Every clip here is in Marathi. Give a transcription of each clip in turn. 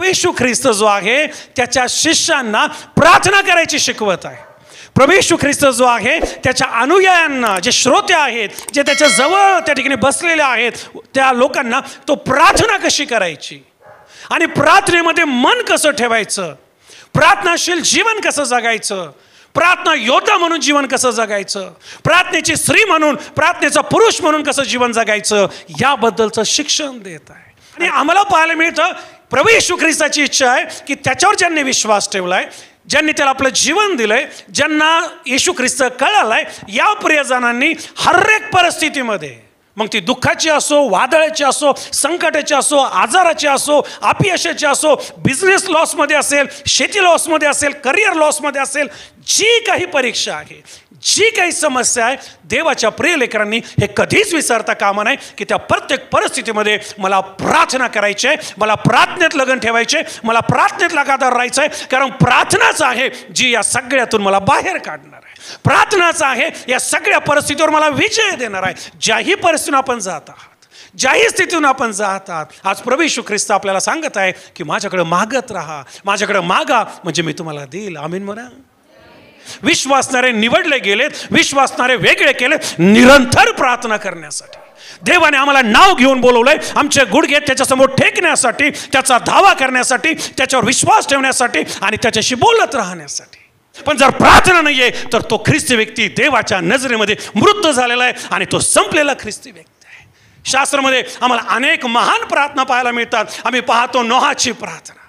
येशू ख्रिस्त जो आहे त्याच्या शिष्यांना प्रार्थना करायची शिकवत आहे. प्रभू येशू ख्रिस्त जो आहे त्याच्या अनुयायांना, जे श्रोते आहेत, जे त्याच्या जवळ त्या ठिकाणी बसलेले आहेत, त्या लोकांना तो प्रार्थना कशी करायची आणि प्रार्थनेमध्ये मन कसं ठेवायचं, प्रार्थनाशील जीवन कसं जगायचं, प्रार्थना योद्धा म्हणून जीवन कसं जगायचं, प्रार्थनेची स्त्री म्हणून, प्रार्थनेचा पुरुष म्हणून कसं जीवन जगायचं, याबद्दलचं शिक्षण देत आहे. आणि आम्हाला पाहायला मिळतं प्रभू येशू ख्रिस्ताची इच्छा आहे की त्याच्यावर ज्यांनी विश्वास ठेवलाय, ज्यांनी त्याला आपलं जीवन दिलंय, ज्यांना येशू ख्रिस्त कळालाय, या प्रियजनांनी हर एक परिस्थितीमध्ये, मग ती दुःखाची असो, वादळाची असो, संकटाची असो, आजाराची असो, अपयशाची असो, बिझनेस लॉसमध्ये असेल, शेती लॉसमध्ये असेल, करिअर लॉसमध्ये असेल, जी काही परीक्षा आहे, जी काही समस्या आहे, देवाच्या प्रिय लेकरांनी हे कधीच विसरता कामा नये की त्या प्रत्येक परिस्थितीमध्ये मला प्रार्थना करायची आहे, मला प्रार्थनेत लगन ठेवायचे, मला प्रार्थनेत लगातार राहायचं आहे. कारण प्रार्थनाच आहे जी या सगळ्यातून मला बाहेर काढणार आहे. प्रार्थनाच आहे या सगळ्या परिस्थितीवर मला विजय देणार आहे. ज्याही परिस्थितीतून आपण जात आहात, ज्याही स्थितीतून आपण जात आहात, आज प्रभू येशू ख्रिस्त आपल्याला सांगत आहे की माझ्याकडे मागत राहा, माझ्याकडे मागा म्हणजे मी तुम्हाला देईल. आमीन म्हणा. विश्वासणारे निवडले गेलेत, विश्वासणारे वेगळे केलेत निरंतर प्रार्थना करण्यासाठी. देवाने आम्हाला नाव घेऊन बोलवलंय, आमचे गुडघे त्याच्यासमोर टेकण्यासाठी, त्याचा धावा करण्यासाठी, त्याच्यावर विश्वास ठेवण्यासाठी आणि त्याच्याशी बोलत राहण्यासाठी. पण जर प्रार्थना नाहीये तर तो ख्रिस्ती व्यक्ती देवाच्या नजरेमध्ये मृत झालेला आहे आणि तो संपलेला ख्रिस्ती व्यक्ती आहे. शास्त्रामध्ये आम्हाला अनेक महान प्रार्थना पाहायला मिळतात. आम्ही पाहतो नोहाची प्रार्थना.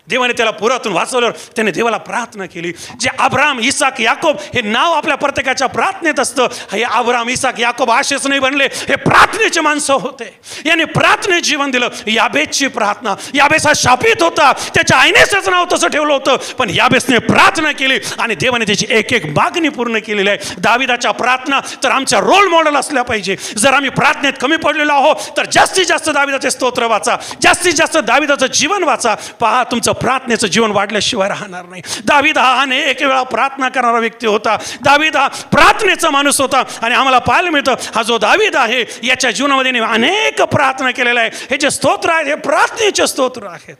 देवाने त्याला पुरातून वाचवल्यावर त्याने देवाला प्रार्थना केली. जे अब्राम, इसाक, याकोब हे नाव आपल्या प्रत्येकाच्या प्रार्थनेत असतं. हे अब्राम, इसाक, याकोब असेच नाही बनले, हे प्रार्थनेचे माणसं होते. याने प्रार्थनेत जीवन दिलं. याबेसची प्रार्थना, याबेस हा शापित होता, त्याच्या आईनेच त्याचं नाव तसं ठेवलं होतं, पण याबेसने प्रार्थना केली आणि देवाने त्याची एक एक मागणी पूर्ण केलेली आहे. दाविदाच्या प्रार्थना तर आमच्या रोल मॉडेल असल्या पाहिजे. जर आम्ही प्रार्थनेत कमी पडलेलो आहोत तर जास्तीत जास्त दाविदाचे स्तोत्र वाचा, जास्तीत जास्त दाविदाचं जीवन वाचा. पहा, तुमचं प्रार्थनेचं जीवन वाढल्याशिवाय राहणार नाही. दावीद हा अनेक वेळा प्रार्थना करणारा व्यक्ती होता. दावीद हा प्रार्थनेचा माणूस होता आणि आम्हाला पाहायला मिळतं हा जो दावीद आहे याच्या जीवनामध्ये अनेक प्रार्थना केलेल्या आहे. हे जे स्तोत्र आहेत हे प्रार्थनेचे स्तोत्र आहेत.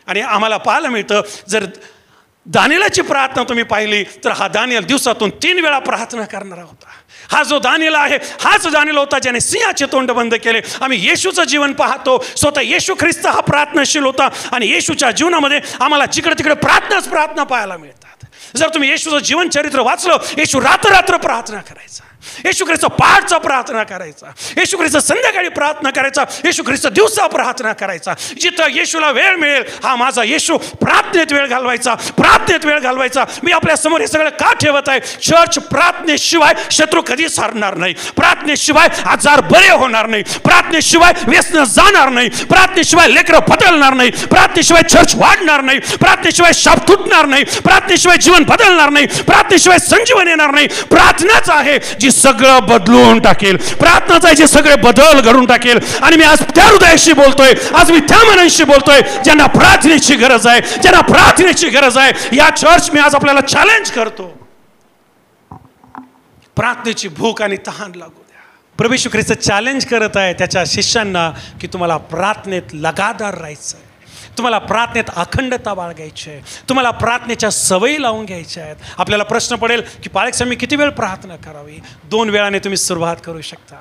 आणि आम्हाला पाहायला मिळतं जर दानियेलाची प्रार्थना तुम्ही पाहिली तर हा दानियल दिवसातून 3 वेळा प्रार्थना करणारा होता. हा जो दानियल आहे हाच दानियल होता ज्याने सिंहाचे तोंड बंद केले. आम्ही येशूचं जीवन पाहतो, स्वतः येशू ख्रिस्त हा प्रार्थनाशील होता आणि येशूच्या जीवनामध्ये आम्हाला जिकडे तिकडे प्रार्थना पाहायला मिळतात. जर तुम्ही येशूचं जीवन चरित्र वाचलं, येशू रात्र प्रार्थना करायचा, येशू ख्रिस्त पहाटचा प्रार्थना करायचा, येशू ख्रिस्त संध्याकाळी प्रार्थना करायचा, येशू ख्रिस्त दिवसा प्रार्थना करायचा. जिथं येशूला वेळ मिळेल हा माझा येशू प्रार्थनेत वेळ घालवायचा, प्रार्थनेत वेळ घालवायचा. मी आपल्या समोर हे सगळं का ठेवत आहे? चर्च प्रार्थनेशिवाय शत्रू कधीच हारणार नाही, प्रार्थनेशिवाय आजार बरे होणार नाही, प्रार्थनेशिवाय व्यसन जाणार नाही, प्रार्थनेशिवाय लेकरं बदलणार नाही, प्रार्थनेशिवाय चर्च वाढणार नाही, प्रार्थनेशिवाय शाप तुटणार नाही, प्रार्थनेशिवाय जीवन बदलणार नाही, प्रार्थनेशिवाय संजीवन येणार नाही. प्रार्थनाच आहे जी सगळं बदलून टाकेल, प्रार्थनाच आहे जे सगळे बदल घडून टाकेल. आणि मी आज त्या हृदयाशी बोलतोय, आज मी त्या मनांशी बोलतोय ज्यांना प्रार्थनेची गरज आहे, ज्यांना प्रार्थनेची गरज आहे. या चर्च मी आज आपल्याला चॅलेंज करतो, प्रार्थनेची भूक आणि तहान लागू द्या. प्रभू येशू ख्रिस्त चॅलेंज करत आहे त्याच्या शिष्यांना की तुम्हाला प्रार्थनेत लगातार राहायचं आहे, तुम्हाला प्रार्थनेत अखंडता बाळगायची आहे, तुम्हाला प्रार्थनेच्या सवयी लावून घ्यायच्या आहेत. आपल्याला प्रश्न पडेल की पाळक मी किती वेळ प्रार्थना करावी? 2 वेळाने तुम्ही सुरुवात करू शकता,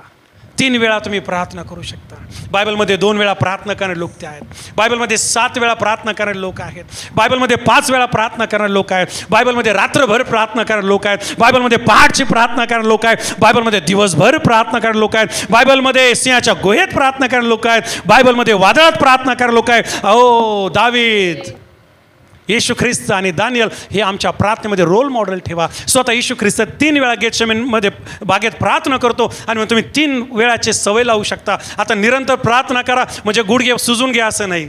3 वेळा तुम्ही प्रार्थना करू शकता. बायबलमध्ये 2 वेळा प्रार्थना करणारे लोक ते आहेत, बायबलमध्ये 7 वेळा प्रार्थना करणारे लोक आहेत, बायबलमध्ये 5 वेळा प्रार्थना करणारे लोक आहेत, बायबलमध्ये रात्रभर प्रार्थना करणारे लोक आहेत, बायबलमध्ये पहाटची प्रार्थना करणारे लोक आहेत, बायबलमध्ये दिवसभर प्रार्थना करणारे लोक आहेत, बायबलमध्ये सिंहाच्या गुहेत प्रार्थना करणारे लोक आहेत, बायबलमध्ये वादळात प्रार्थना करणारे लोक आहेत. अहो, दावीद, येशू ख्रिस्त आणि दानियल हे आमच्या प्रार्थनेमध्ये रोल मॉडेल ठेवा. स्वतः येशू ख्रिस्त 3 वेळा गेतशेमनेमध्ये बागेत प्रार्थना करतो आणि मग तुम्ही 3 वेळाचे सवय लावू शकता. आता निरंतर प्रार्थना करा म्हणजे गुडघे सुजून घ्या असं नाही.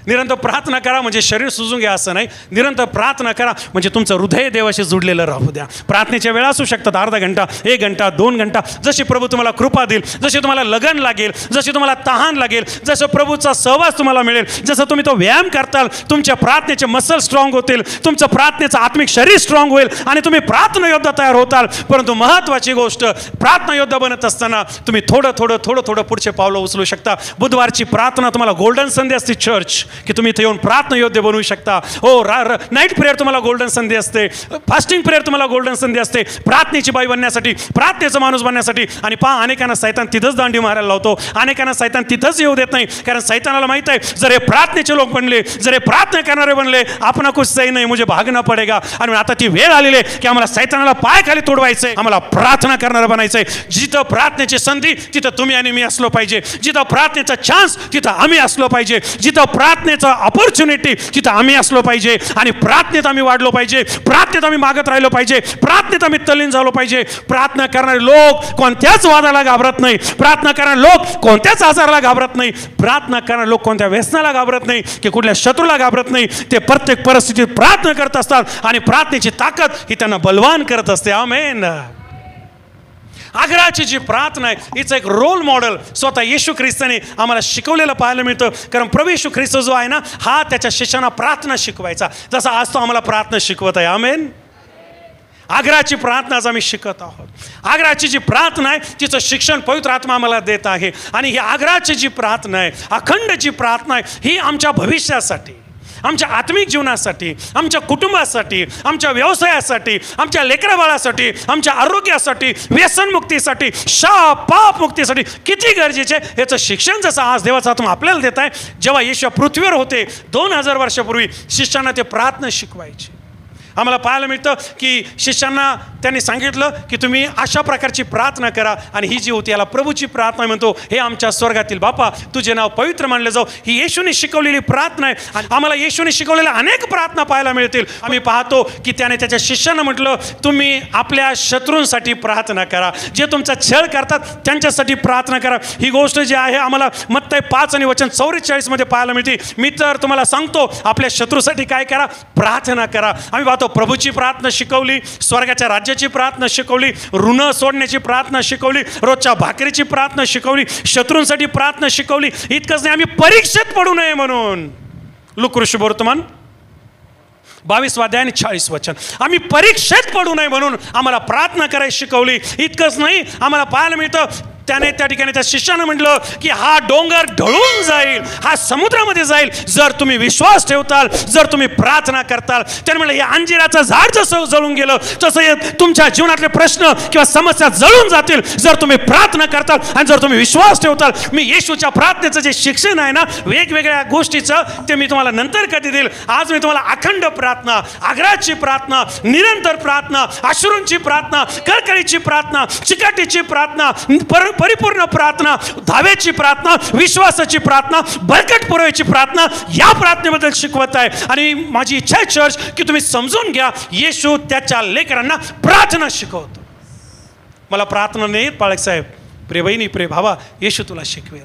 निरंतर प्रार्थना करा म्हणजे शरीर सुजून घ्या असं नाही. निरंतर प्रार्थना करा म्हणजे तुमचं हृदय देवाशी जुडलेलं राहू द्या. प्रार्थनेच्या वेळा असू शकतात अर्धा घंटा, 1 घंटा, 2 घंटा, जशी प्रभू तुम्हाला कृपा देईल, जशी तुम्हाला लगन लागेल, जशी तुम्हाला तहान लागेल, जसं प्रभूचा सहवास तुम्हाला मिळेल, जसं तुम्ही तो व्यायाम करताल तुमच्या प्रार्थनेचे मसल स्ट्रॉंग होतील, तुमचं प्रार्थनेचं आत्मिक शरीर स्ट्रॉंग होईल आणि तुम्ही प्रार्थना योद्धा तयार होताल. परंतु महत्त्वाची गोष्ट, प्रार्थना योद्धा बनत असताना तुम्ही थोडं थोडं पुढचे पावलं उचलू शकता. बुधवारची प्रार्थना तुम्हाला गोल्डन संधी असते चर्च, की तुम्ही इथे येऊन प्रार्थना योद्धे बनवू शकता. हो, नाईट प्रेयर तुम्हाला गोल्डन संधी असते, फास्टिंग प्रेयर तुम्हाला गोल्डन संधी असते, प्रार्थनेची बाई बनण्यासाठी, प्रार्थनेचा माणूस बनण्यासाठी. आणि पहा, अनेकांना सैतान तिथंच दांडी मारायला लावतो, अनेकांना सैतान तिथंच येऊ देत नाही, कारण सैतानाला माहित आहे जर हे प्रार्थनेचे लोक बनले, जर हे प्रार्थना करणारे बनले, आपण कुछ सही नाही, मुझे भागना पडेगा. आणि आता ती वेळ आलेली आहे की आम्हाला सैतानाला पाय खाली तोडवायचंय, आम्हाला प्रार्थना करणारं बनायचंय. जिथं प्रार्थनेची संधी तिथं तुम्ही आणि मी असलो पाहिजे, जिथं प्रार्थनेचा चान्स तिथं आम्ही असलो पाहिजे, जिथं प्रार्थनेचा ऑपॉर्च्युनिटी तिथं आम्ही असलो पाहिजे. आणि प्रार्थनेत आम्ही वाढलो पाहिजे, प्रार्थनेत आम्ही मागत राहिलो पाहिजे, प्रार्थनेत आम्ही तल्लीन झालो पाहिजे. प्रार्थना करणारे लोक कोणत्याच वादाला घाबरत नाही, प्रार्थना करणारे लोक कोणत्याच आजाराला घाबरत नाही, प्रार्थना करणारे लोक कोणत्या व्यसनाला घाबरत नाही, की कुठल्या शत्रूला घाबरत नाही. ते प्रत्येक परिस्थितीत प्रार्थना करत असतात आणि प्रार्थनेची ताकद ही त्यांना बलवान करत असते. आमेन. आग्रहाची जी प्रार्थना आहे हिचं एक रोल मॉडेल स्वतः येशू ख्रिस्ताने आम्हाला शिकवलेलं पाहायला मिळतं. कारण प्रभू येशू ख्रिस्त जो आहे ना, हा त्याच्या शिष्यांना प्रार्थना शिकवायचा, जसा आज तो आम्हाला प्रार्थना शिकवत आहे. आमेन. आग्रहाची प्रार्थना आज आम्ही शिकत आहोत. आग्रहाची जी प्रार्थना आहे तिचं शिक्षण पवित्र आत्मा आम्हाला देत आहे. आणि ही आग्रहाची जी प्रार्थना आहे, अखंड जी प्रार्थना आहे, ही आमच्या भविष्यासाठी, आमच्या आत्मिक जीवनासाठी, आमच्या कुटुंबासाठी, आमच्या व्यवसायासाठी, आमच्या लेकराबाळासाठी, आमच्या आरोग्यासाठी, व्यसनमुक्तीसाठी, पापमुक्तीसाठी किती गरजेचे याचं शिक्षण जसं आज देवाचा आत्मा आपल्याला देत आहे. जेव्हा येशू पृथ्वीवर होते 2000 वर्षापूर्वी शिष्यांना ते प्रार्थना शिकवायचे. आम्हाला पाहायला मिळतं की शिष्यांना त्यांनी सांगितलं की तुम्ही अशा प्रकारची प्रार्थना करा. आणि ही जी होती याला प्रभूची प्रार्थना म्हणतो. हे आमच्या स्वर्गातील बापा, तुझे नाव पवित्र मानले जाऊ. ही येशूने शिकवलेली प्रार्थना आहे. आणि आम्हाला येशूने शिकवलेल्या अनेक प्रार्थना पाहायला मिळतील. आम्ही पाहतो की त्याने त्याच्या शिष्यांना म्हटलं, तुम्ही आपल्या शत्रूंसाठी प्रार्थना करा, जे तुमचा छळ करतात त्यांच्यासाठी प्रार्थना करा. ही गोष्ट जी आहे आम्हाला मत्तई 5 आणि वचन 44 मध्ये पाहायला मिळते. मी तर तुम्हाला सांगतो, आपल्या शत्रूसाठी काय करा, प्रार्थना करा. आम्ही पाहतो प्रभूची प्रार्थना शिकवली, स्वर्गाच्या राज्याची प्रार्थना शिकवली, ऋण सोडण्याची प्रार्थना शिकवली, रोजच्या भाकरीची प्रार्थना शिकवली, शत्रूंसाठी प्रार्थना शिकवली. इतकंच नाही, आम्ही परीक्षेत पडू नये म्हणून लूका शुभवर्तमान 22 अध्याय आणि 40 वचन, आम्ही परीक्षेत पडू नये म्हणून आम्हाला प्रार्थना करायला शिकवली. इतकंच नाही, आम्हाला पाहायला मिळतं त्याने त्या ठिकाणी त्या शिष्यानं म्हटलं की हा डोंगर ढळून जाईल, हा समुद्रामध्ये जाईल जर तुम्ही विश्वास ठेवताल, जर तुम्ही प्रार्थना करताल. त्याने म्हटलं, हे अंजिराचं झाड जसं जळून गेलं तसं तुमच्या जीवनातले प्रश्न किंवा समस्या जळून जातील जर तुम्ही प्रार्थना करताल आणि जर तुम्ही विश्वास ठेवताल. मी येशूच्या प्रार्थनेचं जे शिक्षण आहे ना, वेगवेगळ्या गोष्टीचं, ते मी तुम्हाला नंतर कधी देईल. आज मी तुम्हाला अखंड प्रार्थना, आग्रहाची प्रार्थना, निरंतर प्रार्थना, अश्रूंची प्रार्थना, कळकळीची प्रार्थना, चिकाटीची प्रार्थना, परिपूर्ण प्रार्थना, धावेची प्रार्थना, विश्वासाची प्रार्थना, बळकट पुरवायची प्रार्थना, या प्रार्थनेबद्दल शिकवत आहे. आणि माझी इच्छा आहे चर्च की तुम्ही समजून घ्या, येशू त्याच्या लेकरांना प्रार्थना शिकवतो. मला प्रार्थना नाही येत पाळक साहेब, प्रिय बहिणी, प्रिय भावा, येशू तुला शिकवेल,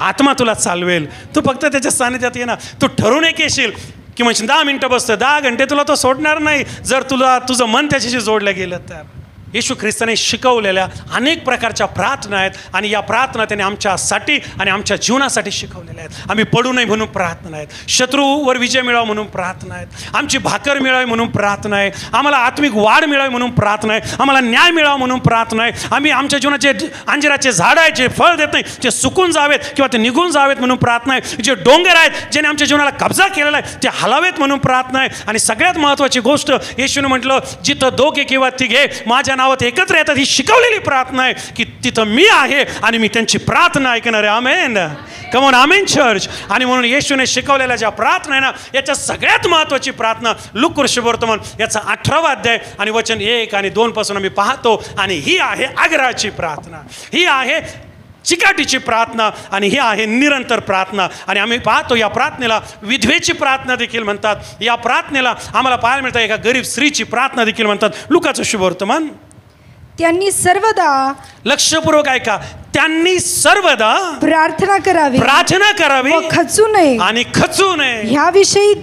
आत्मा तुला चालवेल. तू फक्त त्याच्या सानिध्यात ये ना. तू ठरून एक येशील की म्हणजे 10 मिनिटं बसतं, 10 घंटे तुला तो सोडणार नाही जर तुला तुझं मन त्याच्याशी जोडलं गेलं तर. येशू ख्रिस्ताने शिकवलेल्या अनेक प्रकारच्या प्रार्थना आहेत आणि या प्रार्थना त्याने आमच्यासाठी आणि आमच्या जीवनासाठी शिकवलेल्या आहेत. आम्ही पडू नये म्हणून प्रार्थना आहेत, शत्रूवर विजय मिळावा म्हणून प्रार्थना आहेत, आमची भाकर मिळावी म्हणून प्रार्थना आहे, आम्हाला आत्मिक वाढ मिळावी म्हणून प्रार्थना आहे, आम्हाला न्याय मिळावा म्हणून प्रार्थना आहे. आम्ही आमच्या जीवनाचे अंजिराचे झाड आहेत जे फळ देत नाही ते सुकून जावेत किंवा ते निघून जावेत म्हणून प्रार्थना आहे. जे डोंगर आहेत ज्याने आमच्या जीवनाला कब्जा केलेला आहे ते हलावेत म्हणून प्रार्थना आहे. आणि सगळ्यात महत्त्वाची गोष्ट, येशूने म्हटलं, जिथं 2 किंवा 3 माझ्या नावात एकत्र येतात, ही शिकवलेली प्रार्थना आहे की तिथं मी आहे आणि मी त्यांची प्रार्थना ऐकणार आहे. Amen. Come on, amen church. आणि म्हणून येशूने शिकवलेल्या ज्या प्रार्थना आहे ना, याच्या सगळ्यात महत्त्वाची प्रार्थना लूका शुभवर्तमान याचा 18 अध्याय आणि वचन 1 आणि 2 पासून आम्ही पाहतो. आणि ही आहे आग्रहाची प्रार्थना, ही आहे चिकाटीची प्रार्थना आणि ही आहे निरंतर प्रार्थना. आणि आम्ही पाहतो या प्रार्थनेला विधवेची प्रार्थना देखील म्हणतात. या प्रार्थनेला आम्हाला पाहायला मिळतं एका गरीब स्त्रीची प्रार्थना देखील म्हणतात. लुकाचं शुभवर्तमान त्यांनी सर्वदा, लक्षपूर्वक ऐका, त्यांनी सर्वदा प्रार्थना करावी व खचू नये आणि खचू नये. ह्याविषयी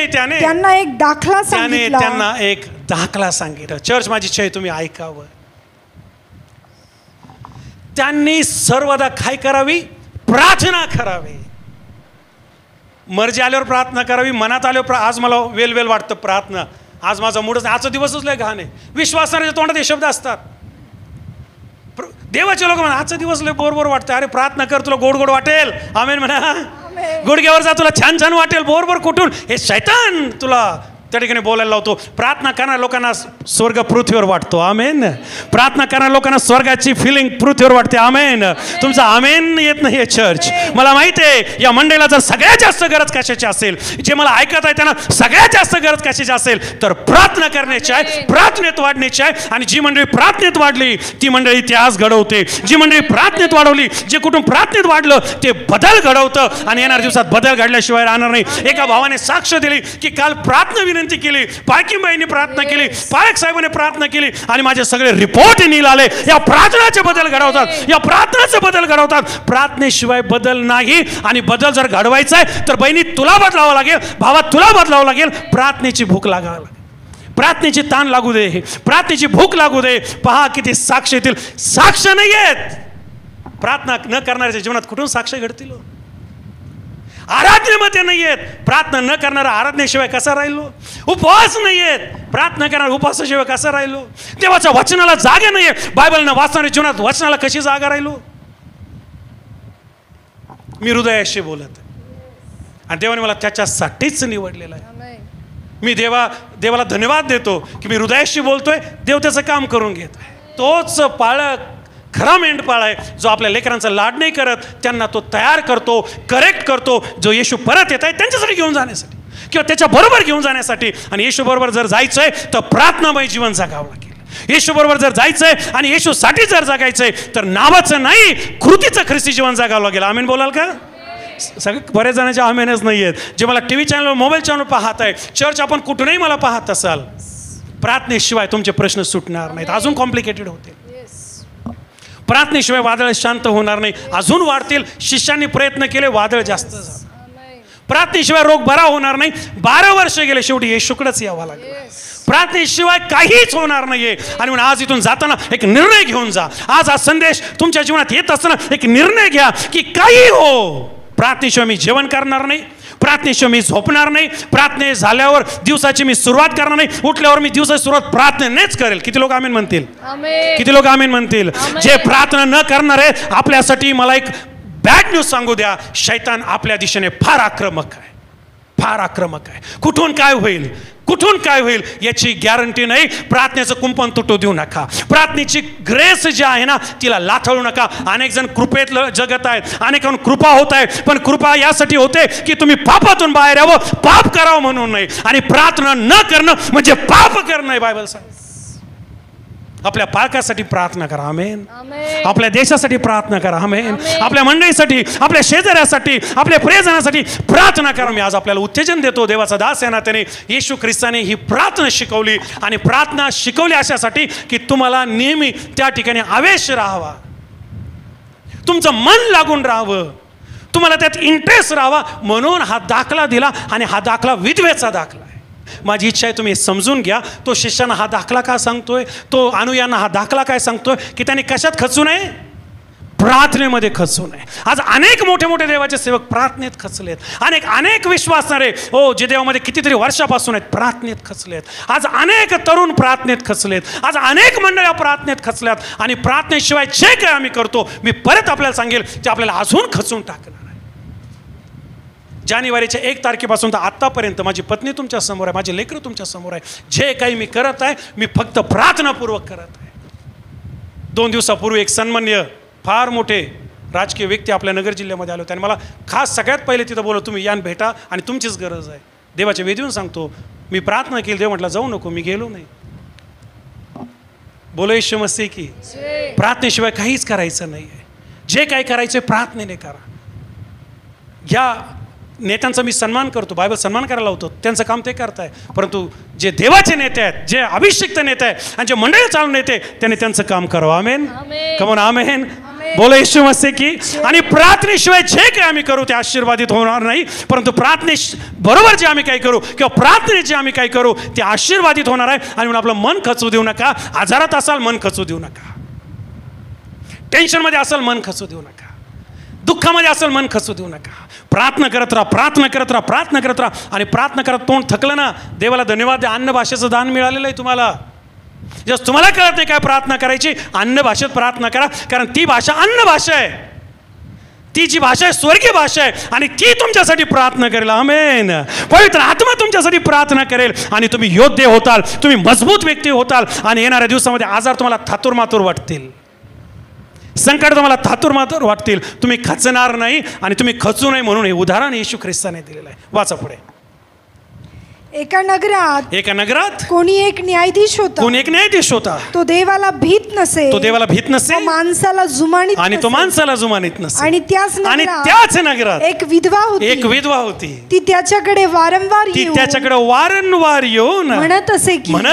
त्याने त्यांना एक दाखला सांगितला. त्यांना एक दाखला सांगितला. चर्च, माझी इच्छा आहे तुम्ही ऐकावं. त्यांनी सर्वदा काय करावी? प्रार्थना करावी. मर्जी आल्यावर प्रार्थना करावी, मनात आल्यावर आज मला वेल वाटतं प्रार्थना, आज माझा मूडच नाही, आजचा दिवसच लय घाण आहे. विश्वासणाऱ्याच्या तोंडात हे शब्द असतात. देवाचे लोक म्हणा आजचा दिवस लय बोर वाटतं. अरे प्रार्थना कर, तुला गोड वाटेल. आमेन म्हणा. गुडघ्यावर जा, तुला छान वाटेल. बोर कुठून? हे शैतान तुला त्या ठिकाणी बोलायला लावतो. प्रार्थना करणाऱ्या लोकांना स्वर्ग पृथ्वीवर वाटतो. आमेन. प्रार्थना करणाऱ्या लोकांना स्वर्गाची फिलिंग पृथ्वीवर वाटते. आमेन. तुमचा आमेन येत नाही चर्च. मला माहिती आहे या मंडळीला जर सगळ्यात जास्त गरज कशाची असेल, जे मला ऐकत आहे त्यांना सगळ्यात जास्त गरज कशाची असेल तर प्रार्थना करण्याची आहे, प्रार्थनेत वाढण्याची आहे. आणि जी मंडळी प्रार्थनेत वाढली ती मंडळी इतिहास घडवते. जी मंडळी प्रार्थनेत वाढवली, जे कुटुंब प्रार्थनेत वाढलं ते बदल घडवतं आणि येणाऱ्या दिवसात बदल घडल्याशिवाय राहणार नाही. एका भावाने साक्ष दिली की काल प्रार्थना केली, पायकीबाईंनी प्रार्थना केली, पायक साहेबांनी प्रार्थना केली आणि माझे सगळे रिपोर्ट निघाले. या प्रार्थनाचे बदल घडवतात, या प्रार्थनाचे बदल घडवतात. प्रार्थनेशिवाय बदल नाही. आणि बदल जर घडवायचा आहे तर बहिणी तुला बदलावं लागेल, भावा तुला बदलावं लागेल. प्रार्थनेची भूक लागावं लागेल, प्रार्थनेची ताण लागू दे, प्रार्थनेची भूक लागू दे. पहा किती साक्ष येतील. साक्ष नाही आहेत. प्रार्थना न करणाऱ्याच्या जीवनात कुठून साक्ष घडतील? आराधनेमध्ये नाही आहेत. प्रार्थना न करणारा आराधनेशिवाय कसा राहिलो? उपवास नाही आहेत. प्रार्थना करणारा उपवासाशिवाय कसा राहिलो? देवाच्या वचनाला जागा नाही आहे. बायबल न वाचणाऱ्या जीवनात वचनाला कशी जागा राहिलो? मी हृदयाशी बोलत आणि देवाने मला त्याच्यासाठीच निवडलेलं आहे. मी देवाला धन्यवाद देतो की मी हृदयाशी बोलतोय. देव त्याचं काम करून घेतोय. तोच पाळक खरा मेंढपाळ आहे जो आपल्या लेकरांचा लाड नाही करत, त्यांना तो तयार करतो, करेक्ट करतो. जो येशू परत येत आहे त्यांच्यासाठी घेऊन जाण्यासाठी किंवा त्याच्याबरोबर घेऊन जाण्यासाठी. आणि येशू बरोबर जर जायचंय तर प्रार्थनामय जीवन जगावं लागेल. येशू बरोबर जर जायचंय आणि येशूसाठी जर जगायचंय तर नावाचं नाही कृतीचं ख्रिस्ती जीवन जगावं लागेल. आमेन बोलाल का? सगळे बरेच जणांच्या आमेनच नाही आहेत. जे मला T V channel, mobile channel पाहत आहे, चर्च आपण कुठूनही मला पाहत असाल, प्रार्थनेशिवाय तुमचे प्रश्न सुटणार नाहीत, अजून कॉम्प्लिकेटेड होतील. प्रार्थनेशिवाय वादळ शांत होणार नाही, अजून वाढतील. शिष्यांनी प्रयत्न केले, वादळ जास्त झालं. प्रार्थनेशिवाय रोग बरा होणार नाही. 12 वर्ष गेले, शेवटी येशूकडेच यावं लागलं. प्रार्थनेशिवाय काहीच होणार नाहीये. आणि म्हणून आज इथून जाताना एक निर्णय घेऊन जा. आज हा संदेश तुमच्या जीवनात येत असताना एक निर्णय घ्या की काही हो, प्रार्थनेशिवाय मी जेवण करणार नाही, प्रार्थनेशिवाय मी झोपणार नाही, प्रार्थने झाल्यावर दिवसाची मी सुरुवात करणार नाही, उठल्यावर मी दिवसाची सुरुवात प्रार्थनेच करेल. किती लोक आमेन म्हणतील? किती लोक आमेन म्हणतील? जे प्रार्थना न करणार आहे आपल्यासाठी मला एक बॅड न्यूज सांगू द्या. शैतान आपल्या दिशेने फार आक्रमक आहे, फार आक्रमक आहे. कुठून काय होईल, कुठून काय होईल याची गॅरंटी नाही. प्रार्थनेचं कुंपण तुटू देऊ नका. प्रार्थनेची ग्रेस जी आहे ना तिला लाथळू नका. अनेक जण कृपेत जगत आहेत, अनेकांना कृपा होत आहे, पण कृपा यासाठी होते की तुम्ही पापातून बाहेर यावं, पाप करावं म्हणून नाही. आणि प्रार्थना न करणं म्हणजे पाप करणं आहे. बायबल सांग. आपल्या पालकासाठी प्रार्थना करा. आमेन. आपल्या देशासाठी प्रार्थना करा. आमेन. आपल्या मंडळीसाठी, आपल्या शेजाऱ्यासाठी, आपल्या प्रियजनासाठी प्रार्थना करा. मी आज आपल्याला उत्तेजन देतो. देवाचा दास या नात्याने येशू ख्रिस्ताने ही प्रार्थना शिकवली आणि प्रार्थना शिकवली अशासाठी की तुम्हाला नेहमी त्या ठिकाणी आवेश राहावा, तुमचं मन लागून राहावं, तुम्हाला त्यात इंटरेस्ट राहावा, म्हणून हा दाखला दिला. आणि हा दाखला विधवेचा दाखला. माझी इच्छा आहे तुम्ही समजून घ्या. तो शिष्यांना हा दाखला का सांगतोय, तो अनुयांना हा दाखला काय सांगतोय की त्यांनी कशात खचू नये? प्रार्थनेमध्ये खचू नये. आज अनेक मोठे मोठे देवाचे सेवक प्रार्थनेत खचलेत. अनेक विश्वासणारे हो जे देवामध्ये कितीतरी वर्षापासून आहेत प्रार्थनेत खचलेत. आज अनेक तरुण प्रार्थनेत खचलेत. आज अनेक मंडळ्या प्रार्थनेत खचल्यात. आणि प्रार्थनेशिवाय जे काय आम्ही करतो, मी परत आपल्याला सांगेल, ते आपल्याला अजून खचून टाकणार. जानेवारीच्या 1 तारखेपासून तर आत्तापर्यंत माझी पत्नी तुमच्या समोर आहे, माझे लेकरं तुमच्या समोर आहे. जे काही मी करत आहे मी फक्त प्रार्थनापूर्वक करत आहे. 2 दिवसापूर्वी एक सन्मान्य फार मोठे राजकीय व्यक्ती आपल्या नगर जिल्ह्यामध्ये आले होते आणि मला खास सगळ्यात पहिले तिथं बोलत, तुम्ही यान भेटा आणि तुमचीच गरज आहे. देवाच्या वेदीहून सांगतो, मी प्रार्थना केली, देव म्हटलं जाऊ नको, मी गेलो नाही. बोलो येशू मसीह की. प्रार्थनेशिवाय काहीच करायचं नाही आहे. जे काही करायचं प्रार्थनेने करा. या नेत्यांचा मी सन्मान करतो, बायबल सन्मान करायला लावतो, त्यांचं काम ते करताय. परंतु जे देवाचे नेते आहेत, जे अभिषिक्त नेते आहेत आणि जे मंडळी चालून नेते, त्यांनी त्यांचं काम करावं. आमेन. कम ऑन आमेन. बोला येशू मसीह की. आणि प्रार्थनेशिवाय जे काही आम्ही करू ते आशीर्वादित होणार नाही, परंतु प्रार्थने बरोबर जे आम्ही काही करू किंवा प्रार्थने जे आम्ही काही करू ते आशीर्वादित होणार आहे. आणि म्हणून आपलं मन खचू देऊ नका. आजारात असाल मन खचू देऊ नका, टेन्शनमध्ये असाल मन खचू देऊ नका, दुःखामध्ये असेल मन खचू देऊ नका. प्रार्थना करत राहा, प्रार्थना करत राहा, प्रार्थना करत राहा. आणि प्रार्थना करत तोंड थकलं ना, देवाला धन्यवाद द्या. अन्न भाषेचं दान मिळालेलं आहे तुम्हाला. जर तुम्हाला कळत नाही काय प्रार्थना करायची, अन्न भाषेत प्रार्थना करा, कारण ती भाषा अन्न भाषा आहे. ती जी भाषा आहे स्वर्गीय भाषा आहे आणि ती तुमच्यासाठी प्रार्थना करेल. आमेन. पवित्र आत्मा तुमच्यासाठी प्रार्थना करेल आणि तुम्ही योद्धे होताल, तुम्ही मजबूत व्यक्ती होताल. आणि येणाऱ्या दिवसामध्ये आजार तुम्हाला थातुरमातुर वाटतील, संकट तुम्हाला थातुरमातुर वाटतील, तुम्ही खचणार नाही आणि तुम्ही खचू नये म्हणून हे उदाहरण येशू ख्रिस्ताने दिलेलं आहे. वाचा पुढे. एका नगरात कोणी एक न्यायाधीश होता. तो देवाला भीत नसे, माणसाला जुमानीत नसे. आणि त्याच नगरात एक विधवा होती. ती त्याच्याकडे वारंवार येऊन म्हणत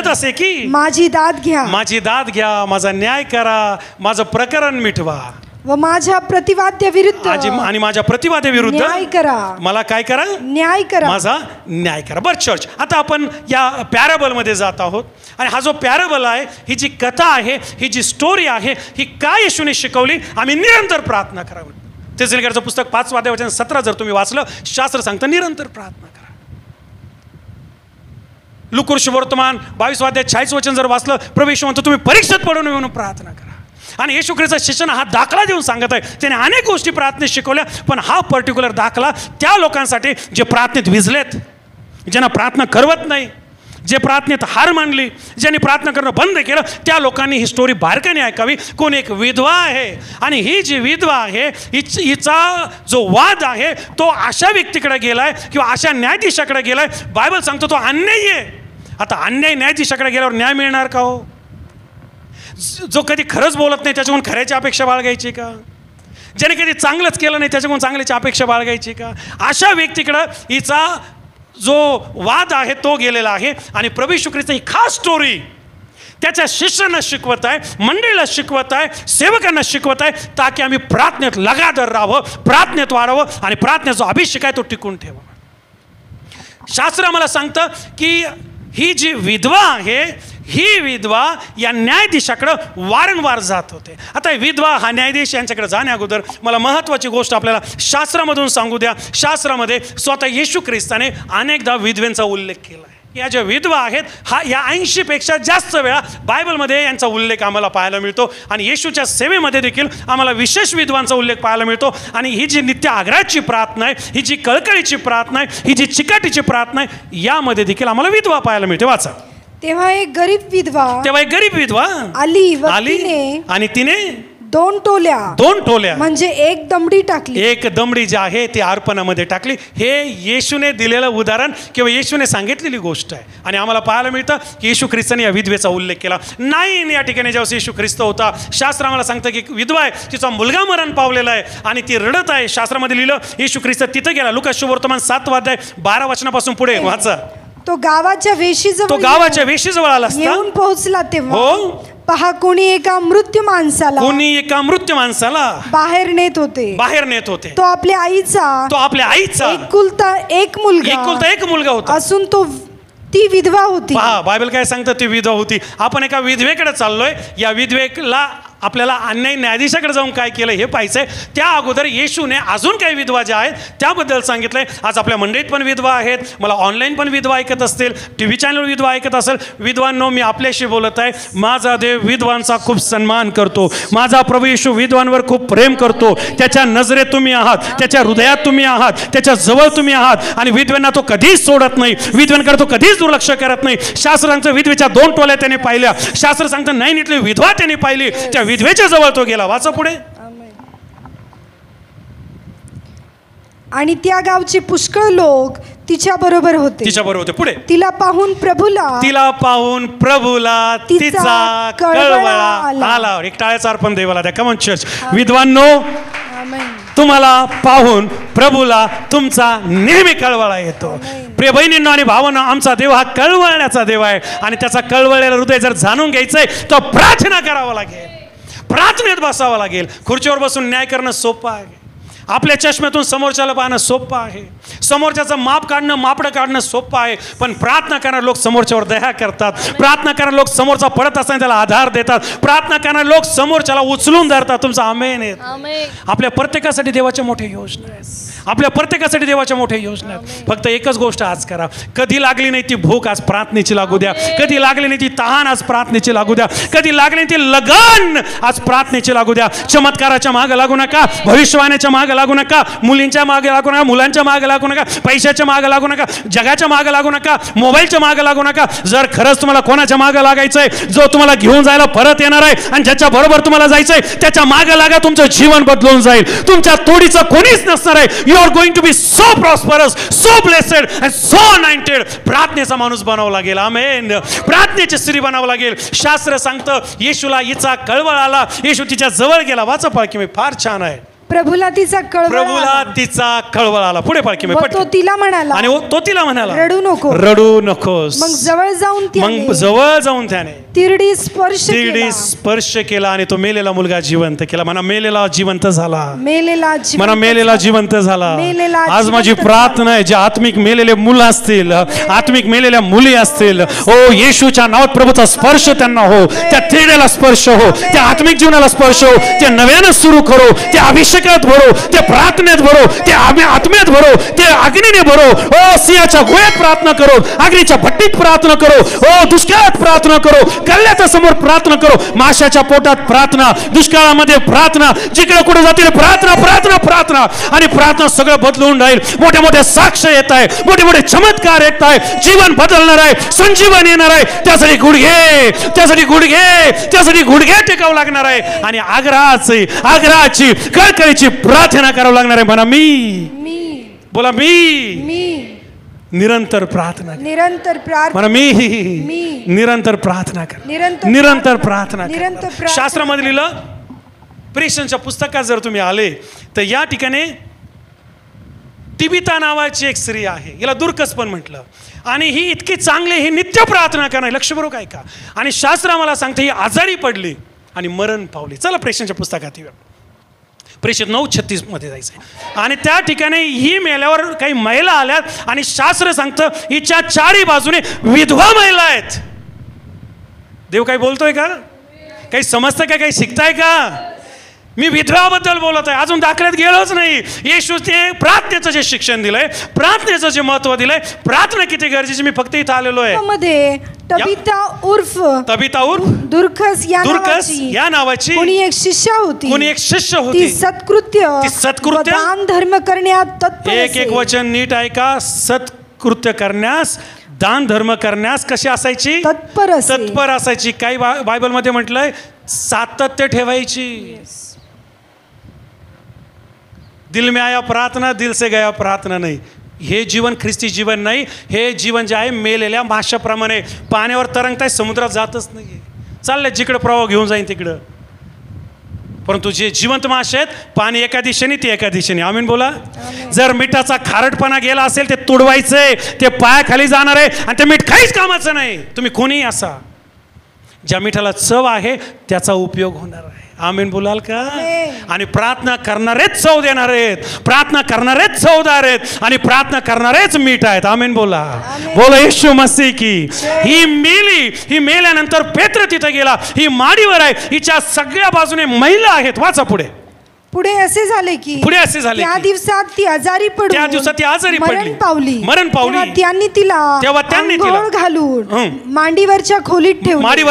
असे की माझी दाद घ्या, माझा न्याय करा, माझं प्रकरण मिटवा व माझ्या प्रतिवाद्य विरुद्ध न्याय करा. मला काय करा? न्याय करा, माझा न्याय करा. बरं चर्च, आता आपण या पॅराबल मध्ये जात आहोत. आणि हा जो पॅराबल आहे, ही जी कथा आहे, ही जी स्टोरी आहे, ही काय येशूने शिकवली? आम्ही निरंतर प्रार्थना करावी. तेजलकरचं पुस्तक 5 अध्याय 17 जर तुम्ही वाचलं, शास्त्र सांगतं निरंतर प्रार्थना करा. लूका सुवर्तमान 22 अध्याय 40 वचन जर वाचलं, प्रभू येशू म्हणतो तुम्ही परीक्षेत पडू नये म्हणून प्रार्थना करा. आणि येशू ख्रिस्त शिष्यानं हा दाखला देऊन सांगत आहे. त्याने अनेक गोष्टी प्रार्थनेत शिकवल्या, पण हा पर्टिक्युलर दाखला त्या लोकांसाठी जे प्रार्थनेत विझलेत, ज्यांना प्रार्थना करवत नाही, जे प्रार्थनेत हार मानली, ज्यांनी प्रार्थना करणं बंद केलं, त्या लोकांनी ही स्टोरी बारकाईने ऐकावी. कोण एक विधवा आहे आणि ही जी विधवा आहे, हिचा जो वाद आहे तो अशा व्यक्तीकडे गेलाय किंवा अशा न्यायाधीशाकडे गेलाय. बायबल सांगतो तो अन्यायी आहे. आता अन्याय न्यायाधीशाकडे गेल्यावर न्याय मिळणार का हो? जो कधी खरंच बोलत नाही त्याच्याकडून खऱ्याची अपेक्षा बाळगायची का? ज्याने कधी चांगलंच केलं नाही त्याच्याकडून चांगल्याची अपेक्षा बाळगायची का? अशा व्यक्तीकडं हिचा जो वाद आहे तो गेलेला आहे. आणि प्रभू येशू ख्रिस्त ही खास स्टोरी त्याच्या शिष्यांना शिकवत आहे, मंडळीला शिकवत आहे, सेवकांना शिकवत आहे, ताकी आम्ही प्रार्थनेत लगातार राहावं, प्रार्थनेत वाढावं आणि प्रार्थनेचा अभिषेक आहे तो टिकून ठेवावा. शास्त्र आम्हाला सांगतं की ही जी विधवा आहे, ही विधवा या न्यायाधीशाकडं वारंवार जात होते. आता विधवा हा न्यायाधीश यांच्याकडे जाण्या अगोदर मला महत्त्वाची गोष्ट आपल्याला शास्त्रामधून सांगू द्या. शास्त्रामध्ये स्वतः येशू ख्रिस्ताने अनेकदा विधवेंचा उल्लेख केला आहे. या ज्या विधवा आहेत, या 80पेक्षा जास्त वेळा बायबलमध्ये यांचा उल्लेख आम्हाला पाहायला मिळतो. आणि येशूच्या सेवेमध्ये देखील आम्हाला विशेष विधवांचा उल्लेख पाहायला मिळतो. आणि ही जी नित्य आग्रहाची प्रार्थना आहे, ही जी कळकळीची प्रार्थना आहे, ही जी चिकाटीची प्रार्थना आहे, यामध्ये देखील आम्हाला विधवा पाहायला मिळते. वाचा. तेव्हा एक गरीब विधवा आली आणि तिने 2 टोल्या म्हणजे एक दमडी जी आहे ती अर्पणामध्ये टाकली. हे येशूने दिलेलं उदाहरण किंवा येशूने सांगितलेली गोष्ट आहे. आणि आम्हाला पाहायला मिळतं की येशू ख्रिस्ताने या विधवेचा उल्लेख केला नाही. या ठिकाणी जेव्हा येशू ख्रिस्त होता, शास्त्र आम्हाला सांगतं की विधवा आहे, तिचा मुलगा मरण पावलेला आहे आणि ती रडत आहे. शास्त्रामध्ये लिहिलं येशू ख्रिस्त तिथं गेला. लूका सुवर्तमान 7 अध्याय 12 वचनापासून पुढे वाचा. तो गावाच्या वेशीजवळ आला असता येऊन पोहोचला तेव्हा पहा कोणी एका मृत्यू माणसाला बाहेर नेत होते. तो आपल्या आईचा एकुलता एक मुलगा होता असून ती विधवा होती. पहा बायबल काय सांगतं, ती विधवा होती. आपण एका विधवेकडे चाललोय. या विधवेला आपल्याला अन्याय न्यायाधीशाकडे जाऊन काय केलं हे पाहायचंय. त्या अगोदर येशूने अजून काही विधवा ज्या आहेत त्याबद्दल सांगितलंय. आज आपल्या मंडळीत पण विधवा आहेत, मला ऑनलाईन पण विधवा ऐकत असतील, TV चॅनलवर विधवा ऐकत असेल. विधवांनो, मी आपल्याशी बोलत आहे. माझा देव विधवांचा खूप सन्मान करतो. माझा प्रभू येशू विधवांवर खूप प्रेम करतो. त्याच्या नजरेत तुम्ही आहात, त्याच्या हृदयात तुम्ही आहात, त्याच्या जवळ तुम्ही आहात. आणि विधवांना तो कधीच सोडत नाही, विधवांकडे तो कधीच दुर्लक्ष करत नाही. शास्त्र सांगतं विधवेच्या 2 टोल्या त्याने पाहिल्या. शास्त्र सांगतं नाही नीटली विधवा त्याने पाहिली. त्या विधवेच्या जवळ तो गेला. वाचा पुढे. आणि त्या गावचे पुष्कळ लोक तिच्या बरोबर होते. पुढे. तिला पाहून प्रभूला तिचा कळवळा आला. एक टाळ्याचा अर्पण देवाला द्या. Come on church. विद्वांनो, तुम्हाला पाहून प्रभूला तुमचा नेहमी कळवळा येतो. प्रिय बहिणींनो आणि भावांनो, आमचा देव हा कळवळण्याचा देव आहे आणि त्याचा कळवळलेला हृदय जर जाणून घ्यायचंय तर प्रार्थना करावं लागेल, प्रार्थनेत बसावं लागेल. खुर्चीवर बसून न्याय करणं सोपं आहे, आपल्या चष्म्यातून समोरच्याला पाहणं सोपं आहे, समोरच्याचं माप काढणं मापडं काढणं सोपं आहे. पण प्रार्थना करणारे लोक समोरच्यावर दया करतात, प्रार्थना करणारे लोक समोरचा पडत असताना त्याला आधार देतात, प्रार्थना करणारे लोक समोरच्याला उचलून धरतात. तुमचा आमेन आहे. आपल्या प्रत्येकासाठी देवाच्या मोठ्या योजना आहेत, आपल्या प्रत्येकासाठी देवाच्या मोठ्या योजना आहेत. फक्त एकच गोष्ट आज करा, कधी लागली नाही ती भूक आज प्रार्थनेची लागू द्या, कधी लागली नाही ती तहान आज प्रार्थनेची लागू द्या, कधी लागली नाही ती लगन आज प्रार्थनेची लागू द्या. चमत्काराच्या मागे लागू नका, भविष्यवाण्याच्या मागे लागू नका, मुलींच्या मागे लागू नका, मुलांच्या मागे लागू नका, पैशाच्या मागे लागू नका, जगाच्या मागे लागू नका, मोबाईलच्या मागे लागू नका. जर खरंच तुम्हाला कोणाच्या मागे लागायचंय, जो तुम्हाला घेऊन जायला परत येणार आहे आणि ज्याच्या बरोबर तुम्हाला जायचंय त्याच्या मागे लागा, तुमचं जीवन बदलून जाईल. तुमच्या तोडीचं कोणीच नसणार आहे. You are going to be so prosperous, so blessed and so anointed. प्रार्थनेचा माणूस बनावं लागेल. आमेन. प्रार्थनेची स्त्री बनावं लागेल. शास्त्र सांगतं येशूला हिचा कळवळ आला, येशू तिच्या जवळ गेला. वाचा पाळकी मी, फार छान आहे. प्रभूला तिचा कळवळ आला. पुढे पाळकी मी, तो तिला म्हणाला, आणि तो तिला म्हणाला, रडू नको, रडू नकोस. मग जवळ जाऊन त्याने तिरडी स्पर्श केला आणि तो मेलेला मुलगा जिवंत केला. म्हणा मेलेला जिवंत झाला, म्हणा मेलेला जिवंत झाला. आज माझी प्रार्थना आहे, जे आत्मिक मेलेले मुलं असतील, आत्मिक मेलेल्या मुली असतील, ओ येशूच्या नावात प्रभूचा स्पर्श त्यांना हो, त्या तिरडेला स्पर्श हो, त्या आत्मिक जीवनाला स्पर्श हो, ते नव्यानं सुरू करो, ते अभिषेकात भरो, ते प्रार्थनेत भरो, ते आत्म्यात भरो, ते अग्नीने भरो. ओ सिंहाच्या गोळ्यात प्रार्थना करो, अग्नीच्या भट्टीत प्रार्थना करो, ओ दुष्काळात प्रार्थना करो, गल्ल्याच्या समोर प्रार्थना करो, माशाच्या पोटात प्रार्थना, दुष्काळामध्ये प्रार्थना, जिकडे कुठे जातील प्रार्थना प्रार्थना प्रार्थना. आणि प्रार्थना सगळं बदलून राहील. मोठे मोठे साक्ष येत आहे, मोठे मोठे चमत्कार येत आहे, जीवन बदलणार आहे, संजीवन येणार आहे. त्यासाठी गुडघे टेकावं लागणार आहे आणि आग्रहाची कळकळीची प्रार्थना करावं लागणार आहे. म्हणा मी, बोला मी निरंतर प्रार्थना, म्हणा मी निरंतर प्रार्थना कर, निरंतर प्रार्थना कर. शास्त्रामध्ये लिहिलं, प्रेषणच्या पुस्तकात जर तुम्ही आले तर या ठिकाणी तिबिता नावाची एक स्त्री आहे, हिला दुर्कस पण म्हटलं, आणि ही इतकी चांगली, ही नित्य प्रार्थना करणार. लक्षपूर्वक ऐका. आणि शास्त्र आम्हाला सांगते ही आजारी पडली आणि मरण पावली. चला प्रेषणच्या पुस्तकात येऊया. प्रेषित 9:36 मध्ये जायचं. आणि त्या ठिकाणी ही मेल्यावर काही महिला आल्यात आणि शास्त्र सांगतं हिच्या चारी बाजूने विधवा महिला आहेत. देव काही बोलतोय का? काही समजतं का? काही शिकताय का? मी विधवाबद्दल बोलत आहे, अजून दाखल्यात गेलोच नाही. येशूने प्रार्थनेचं जे शिक्षण दिलंय, प्रार्थनेचं जे महत्व दिलंय, प्रार्थना किती गरजेची, मी फक्त इथं आलेलो आहे. तबिता उर्फ दुर्कस या नावाची कोणी एक शिष्य होती. ती सत्कृत्य दान धर्म करण्यात तत्पर. एक वचन नीट ऐका. सत्कृत्य करण्यास, दान धर्म करण्यास कशी असायची? तत्पर असायची. काही बायबलमध्ये म्हटलंय सातत्य ठेवायची. दिल में आया प्रार्थना, दिल से गया प्रार्थना नाही. हे जीवन ख्रिस्ती जीवन नाही. हे जीवन जे आहे मेलेल्या माशाप्रमाणे पाण्यावर तरंगताय, समुद्रात जातच नाही, चाललंय जिकडे प्रवाह घेऊन जाईन तिकडं. परंतु जे जिवंत मासे आहेत, पाणी एका दिशेने ते एका दिशेने. आमीन बोला. जर मिठाचा खारटपणा गेला असेल ते तुडवायचंय, ते पायाखाली जाणार आहे आणि ते मीठ काहीच कामाचं नाही. तुम्ही कोणीही असा, ज्या मिठाला चव आहे त्याचा उपयोग होणार आहे. आमीन बोलाल का? आणि प्रार्थना करणारेच चव देणार आहेत, प्रार्थना करणारेच चवदार आहेत, आणि प्रार्थना करणारेच मीठ आहेत. आमीन बोला. बोला येशू मसीह की. ही मेल्यानंतर पेत्र तिथे गेला, ही माडीवर आहे, हिच्या सगळ्या बाजूने महिला आहेत. वाचा पुढे असे झाले की त्या दिवसात ती आजारी पडली, मरण पावली. त्यांनी तिला घालून मांडीवरच्या खोलीत ठेवले.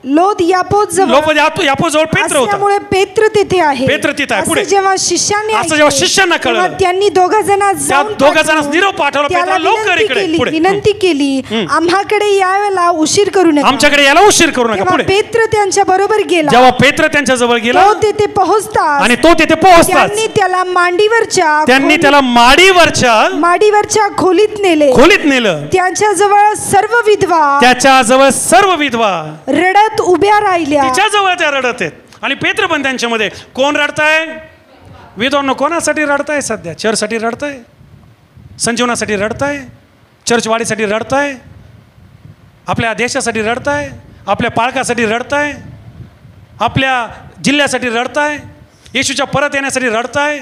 लोद यापो जवळ पेत्र होता. पेत्र तिथे आहे. जेव्हा शिष्यांना कळलं, त्यांनी दोघा जणांना निरोप पाठवला, लवकर विनंती केली, आम्हाकडे यायला उशीर करू नका, आमच्याकडे यायला उशीर करू नका. पेत्र त्यांच्या बरोबर गेला. जेव्हा पेत्र त्यांच्या जवळ गेला, तो तिथे पोहोचताच त्यांनी त्याला माडीवरच्या खोलीत नेले. त्याच्याजवळ सर्व विधवा रडत उभ्या राहिल्या. तिच्या जवळ त्या रडत आहेत आणि पेत्र पण त्यांच्यामध्ये. कोण रडताय? विधवांना कोणासाठी रडताय सध्या? चर्चसाठी रडताय, संजीवनासाठी रडताय, चर्चवाडीसाठी रडताय, आपल्या देशासाठी रडताय, आपल्या पालकासाठी रडताय, आपल्या जिल्ह्यासाठी रडताय, येशूच्या परत येण्यासाठी रडताय,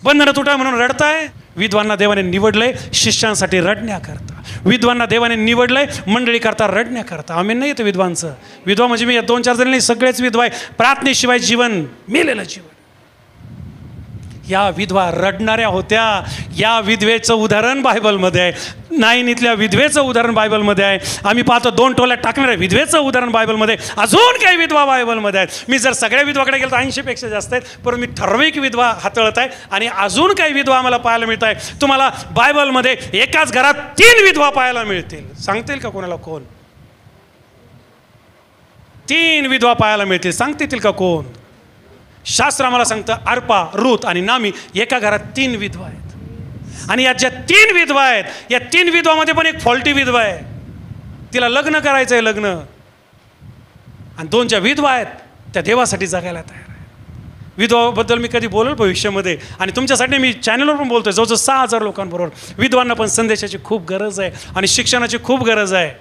बंधनं तुटाय म्हणून रडताय. विधवांना देवाने निवडलंय शिष्यांसाठी रडण्याकरता. विधवांना देवाने निवडलंय मंडळी करता रडण्याकरता. आम्ही नाही येतं विधवांचं. विधवा म्हणजे मी 2-4 जण नाही, सगळेच विधवा आहे. प्रार्थनेशिवाय जीवन मेलेलं जीवन. या विधवा रडणाऱ्या होत्या. या विधवेचं उदाहरण बायबलमध्ये आहे. नाईनीतल्या विधवेचं उदाहरण बायबलमध्ये आहे. आम्ही पाहतो 2 टोल्यात टाकणाऱ्या विधवेचं उदाहरण बायबलमध्ये. अजून काही विधवा बायबलमध्ये आहेत. मी जर सगळ्या विधवाकडे गेलो तर 80पेक्षा जास्त आहेत, परंतु मी ठराविक विधवा हाताळत आहे. आणि अजून काही विधवा आम्हाला पाहायला मिळत आहे. तुम्हाला बायबलमध्ये एकाच घरात 3 विधवा पाहायला मिळतील. सांगतील का कोणाला? कोण? 3 विधवा पाहायला मिळतील. सांगतील का कोण? शास्त्र आम्हाला सांगतं अर्पा, रूथ आणि नामी एका घरात 3 विधवा आहेत. आणि या ज्या 3 विधवा आहेत, या 3 विधवामध्ये पण एक फॉल्टी विधवा आहे. तिला लग्न करायचं आहे, लग्न. आणि 2 ज्या विधवा आहेत त्या देवासाठी जगायला तयार आहे. विधवाबद्दल मी कधी बोलेल भविष्यामध्ये, आणि तुमच्यासाठी मी चॅनलवर पण बोलतोय. जवळजवळ 6,000 लोकांबरोबर. विधवांना पण संदेशाची खूप गरज आहे आणि शिक्षणाची खूप गरज आहे.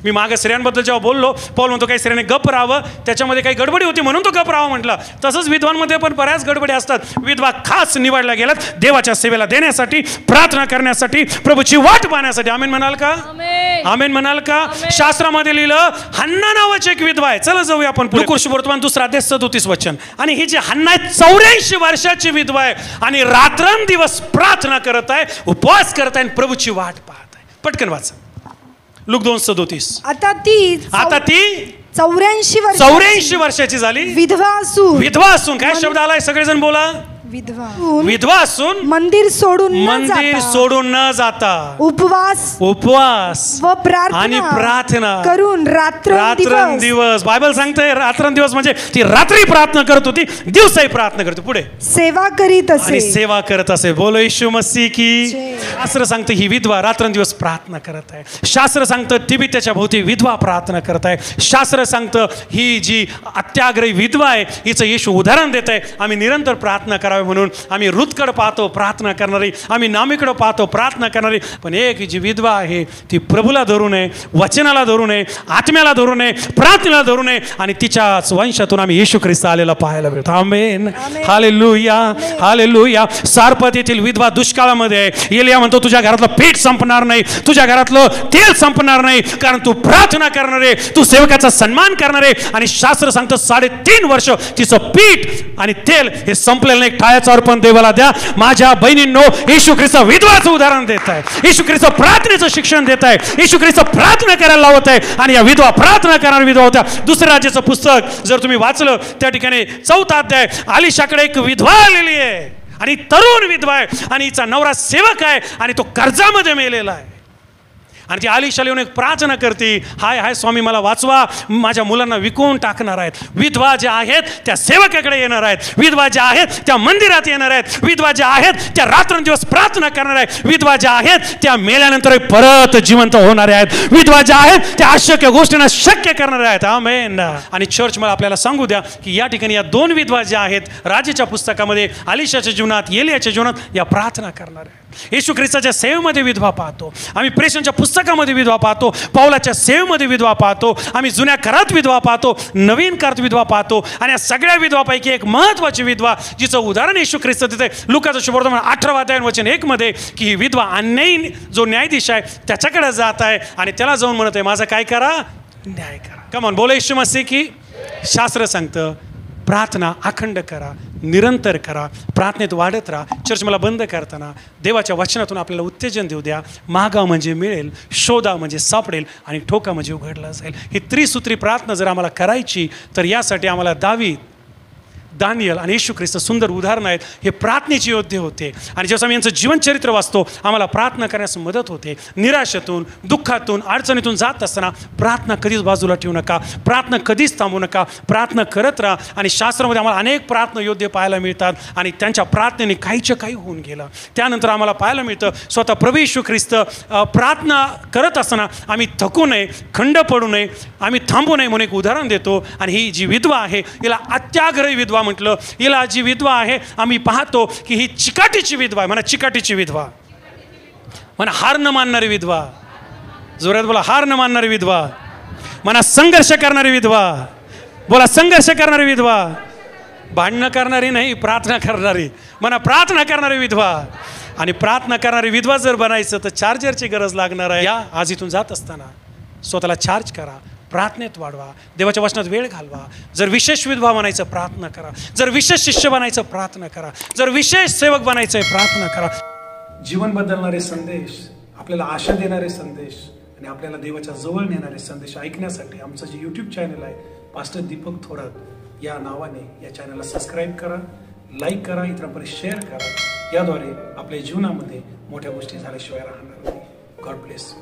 मी मागे स्त्रियांबद्दल जेव्हा बोललो, पौल म्हणतो काही स्त्रियांनी गप राहावं, त्याच्यामध्ये काही गडबडी होती म्हणून तो गप राहावं म्हटलं. तसंच विधवांमध्ये पण बऱ्याच गडबडी असतात. विधवा खास निवडल्या गेल्यात देवाच्या सेवेला देण्यासाठी, प्रार्थना करण्यासाठी, प्रभूची वाट पाहण्यासाठी. आमेन म्हणाल का? आमेन म्हणाल का? शास्त्रामध्ये लिहिलं हन्ना नावाची एक विधवा आहे. चला जाऊया आपण लूका वर्तमान 2 अध्याय 37 वचन. आणि ही जी हन्ना आहे 84 वर्षाची विधवा आहे आणि रात्रंदिवस प्रार्थना करत आहे, उपवास करत आहे, प्रभूची वाट पाहत आहे. पटकन वाचा. लूक 2:37. आता ती 84 वर्षाची झाली, विधवा असून काय शब्द आलाय? सगळेजण बोला. विधवा असून मंदिर सोडून न जाता उपवास व प्रार्थना करून रात्रंदिवस. बायबल सांगते रात्रंदिवस म्हणजे ती रात्री प्रार्थना करत होती, दिवसाही प्रार्थना करते. पुढे सेवा करत असे. बोलो येशू मसीह की. शास्त्र सांगतं ही विधवा रात्रंदिवस प्रार्थना करत आहे. शास्त्र सांगतं तिबित्याच्या भोवती विधवा प्रार्थना करत आहे. शास्त्र सांगतं ही जी अत्याग्रही विधवा आहे हिचं येशू उदाहरण देत आहे. आम्ही निरंतर प्रार्थना करावी म्हणून आम्ही रूथकडे पाहतो प्रार्थना करणारी, आम्ही नामीकडे पाहतो प्रार्थना करणारी. पण एक जी विधवा आहे ती प्रभूला धरू नये, वचनाला धरू नये, आत्म्याला धरू नये, प्रार्थनेला धरू नये. आणि तिच्याच वंशातून आम्ही येशू ख्रिस्त आलेला पाहायला मिळतो. आमेन. Hallelujah, hallelujah. सारपत येथील विधवा दुष्काळामध्ये आहे. एलिया म्हणतो तुझ्या घरातलं पीठ संपणार नाही, तुझ्या घरातलं तेल संपणार नाही, कारण तू प्रार्थना करणारे, तू सेवकाचा सन्मान करणारे. आणि शास्त्र सांगतं 3.5 वर्ष तिचं पीठ आणि तेल हे संपलेलं नाही. टाळ्याचं अर्पण देवाला द्या. माझ्या बहिणींनो, येशू ख्रिस्त विधवाचं उदाहरण देत आहे. येशू ख्रिस्त प्रार्थनेचं शिक्षण देत आहे. येशू ख्रिस्त प्रार्थना करायला लावत आहे. आणि या विधवा प्रार्थना करणाऱ्या विधवा होत्या. दुसऱ्या राज्याचं पुस्तक जर तुम्ही वाचलं त्या ठिकाणी 4था अध्याय, अलीशाकडे एक विधवा आलेली आहे आणि तरुण विधवा आहे आणि हिचा नवरा सेवक आहे आणि तो कर्जामध्ये मेलेला आहे. आणि ती अलीशाला येऊन एक प्रार्थना करते, हाय हाय स्वामी मला वाचवा, माझ्या मुलांना विकून टाकणार आहेत. विधवा ज्या आहेत त्या सेवकाकडे येणार आहेत. विधवा ज्या आहेत त्या मंदिरात येणार आहेत. विधवा ज्या आहेत त्या रात्रंदिवस प्रार्थना करणार आहेत. विधवा ज्या आहेत त्या मेल्यानंतर परत जिवंत होणाऱ्या आहेत. विधवा ज्या आहेत त्या अशक्य गोष्टींना शक्य करणाऱ्या आहेत. आमेन. आणि चर्च मला आपल्याला सांगू द्या की या ठिकाणी या 2 विधवा ज्या आहेत राजाच्या पुस्तकामध्ये, अलीशाच्या जीवनात, एलियाच्या जीवनात या प्रार्थना करणार आहेत. येशू ख्रिस्ताच्या सेवेमध्ये विधवा पाहतो. आम्ही प्रेषणच्या पुस्तकामध्ये विधवा पाहतो. पौलाच्या सेवेमध्ये विधवा पाहतो. आम्ही जुन्या करात विधवा पाहतो, नवीन करात विधवा पाहतो. आणि या सगळ्या विधवापैकी एक महत्त्वाची विधवा जिचं उदाहरण येशू ख्रिस्त देते लूकाचं शुभवर्तमान 18 अध्याय वचन 1 मध्ये की ही विधवा अन्यायी जो न्यायाधीश आहे त्याच्याकडे जात आहे आणि त्याला जाऊन म्हणत आहे माझं काय करा, न्याय करा. कमॉन बोला येशू मसीह की. शास्त्र सांगतं प्रार्थना अखंड करा, निरंतर करा, प्रार्थनेत वाढत राहा. चर्च मला बंद करताना देवाच्या वचनातून आपल्याला उत्तेजन देऊ द्या. मागा म्हणजे मिळेल, शोधा म्हणजे सापडेल आणि ठोका म्हणजे उघडला जाईल. ही त्रिसूत्री प्रार्थना जर आम्हाला करायची तर यासाठी आम्हाला दावीद, दानियल आणि येशू ख्रिस्त सुंदर उदाहरणं आहेत. हे प्रार्थनेचे योद्धे होते. आणि जेव्हा आम्ही यांचं जीवनचरित्र वाचतो आम्हाला प्रार्थना करण्यास मदत होते. निराशेतून, दुःखातून, अडचणीतून जात असताना प्रार्थना कधीच बाजूला ठेवू नका. प्रार्थना कधीच थांबू नका. प्रार्थना करत राहा. आणि शास्त्रामध्ये आम्हाला अनेक प्रार्थना योद्धे पाहायला मिळतात आणि त्यांच्या प्रार्थनेने काहीच्या काही होऊन गेलं. त्यानंतर आम्हाला पाहायला मिळतं स्वतः प्रभू येशू ख्रिस्त प्रार्थना करत असताना आम्ही थकू नये, खंड पडू नये, आम्ही थांबू नये म्हणून एक उदाहरण देतो. आणि ही जी विधवा आहे हिला अत्याग्रही विधवा म्हटलं, हिला जी विधवा आहे आम्ही पाहतो की ही चिकाटीची विधवा आहे. म्हणा चिकाटीची विधवा, म्हणा हार न मानणारी विधवा, जोरात बोला हार न मानणारी विधवा, म्हणा संघर्ष करणारी विधवा, बोला संघर्ष करणारी विधवा, भांडणं करणारी नाही प्रार्थना करणारी, म्हणा प्रार्थना करणारी विधवा. आणि प्रार्थना करणारी विधवा जर बनायचं तर चार्जरची गरज लागणार आहे. या आज इथून जात असताना स्वतःला चार्ज करा, प्रार्थनेत वाढवा, देवाच्या वचनात वेळ घालवा. जर विशेष विधवा बनायचं प्रार्थना करा, जर विशेष शिष्य बनायचं प्रार्थना करा, जर विशेष सेवक बनायचं प्रार्थना करा. जीवन बदलणारे संदेश, आपल्याला आशा देणारे संदेश आणि आपल्याला देवाच्या जवळ नेणारे संदेश ऐकण्यासाठी आमचं जे यूट्यूब चॅनल आहे पास्टर दीपक थोरात या नावाने या चॅनलला सबस्क्राईब करा, लाईक करा, इतरांपर्यंत शेअर करा. याद्वारे आपल्या जीवनामध्ये मोठ्या गोष्टी झाल्याशिवाय राहणार नाही. God bless.